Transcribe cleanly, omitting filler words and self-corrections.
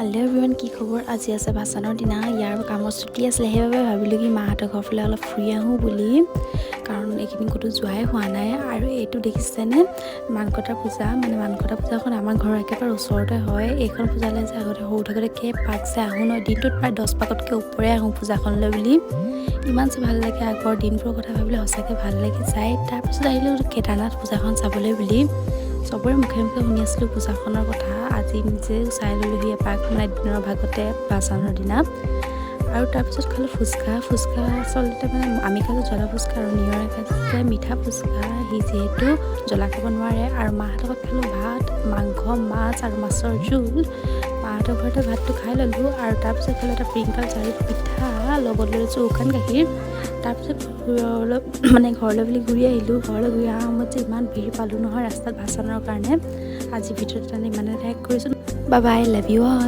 Hello' everyone, কি খবৰ? আজি আছে ভাচানৰ দিনা। ইয়াৰ কামৰ ছুটি আছিলে, সেইবাবে ভাবিলোঁ কি মাহঁতৰ ঘৰৰ ফালে অলপ ফুৰি আহোঁ বুলি, কাৰণ এইকেইদিন ক'তো যোৱাই হোৱা নাই। আৰু এইটো দেখিছেনে, মানকটা পূজা, মানকটা পূজাখন আমাৰ ঘৰৰ একেবাৰে ওচৰতে হয়। এইখন পূজালৈ যে আগতে সৰু থাকোঁতে পাক যে আহোঁ নহয়, দিনটোত প্ৰায় 10 পাকতকৈ ওপৰে আহোঁ পূজাখনলৈ বুলি। ইমান যে ভাল লাগে, আগৰ দিনবোৰৰ কথা ভাবিলে সঁচাকৈ ভাল লাগি যায়। তাৰপিছত আহিলোঁ কেদাৰনাথ পূজাখন চাবলৈ বুলি। চবৰে মুখে মুখে শুনি আছিলোঁ পূজাখনৰ কথা। আজি নিজে চাই ল'লোহি এপাক, দিনৰ ভাগতে ভাচানৰ দিনা। আৰু তাৰপিছত খালোঁ ফুচকা আচলতে আমি খালোঁ জ্বলা ফুচকা আৰু নিয়ৰে খাইছে মিঠা ফুচকা। সি যিহেতু জ্বলা খাব নোৱাৰে। আৰু মাহঁতৰ লগত খালোঁ ভাত, মাংস, মাছ আৰু মাছৰ জোল। মাহঁতৰ ঘৰতে ভাতটো খাই ল'লোঁ। আৰু তাৰপিছত খালোঁ এটা প্ৰিংকল চাৰি পিঠা, লগত লৈ লৈছোঁ শুকান গাখীৰ। তাৰপিছত ঘৰলৈ বুলি ঘূৰি আহিলোঁ। ঘৰলৈ ঘূৰি অহাৰ সময়ত যে ইমান ভিৰ পালোঁ নহয় ৰাস্তাত ভাচানৰ কাৰণে। আজি ভিডিঅ'টো ইমানে লাইক কৰিছোঁ। Bye bye, love you all.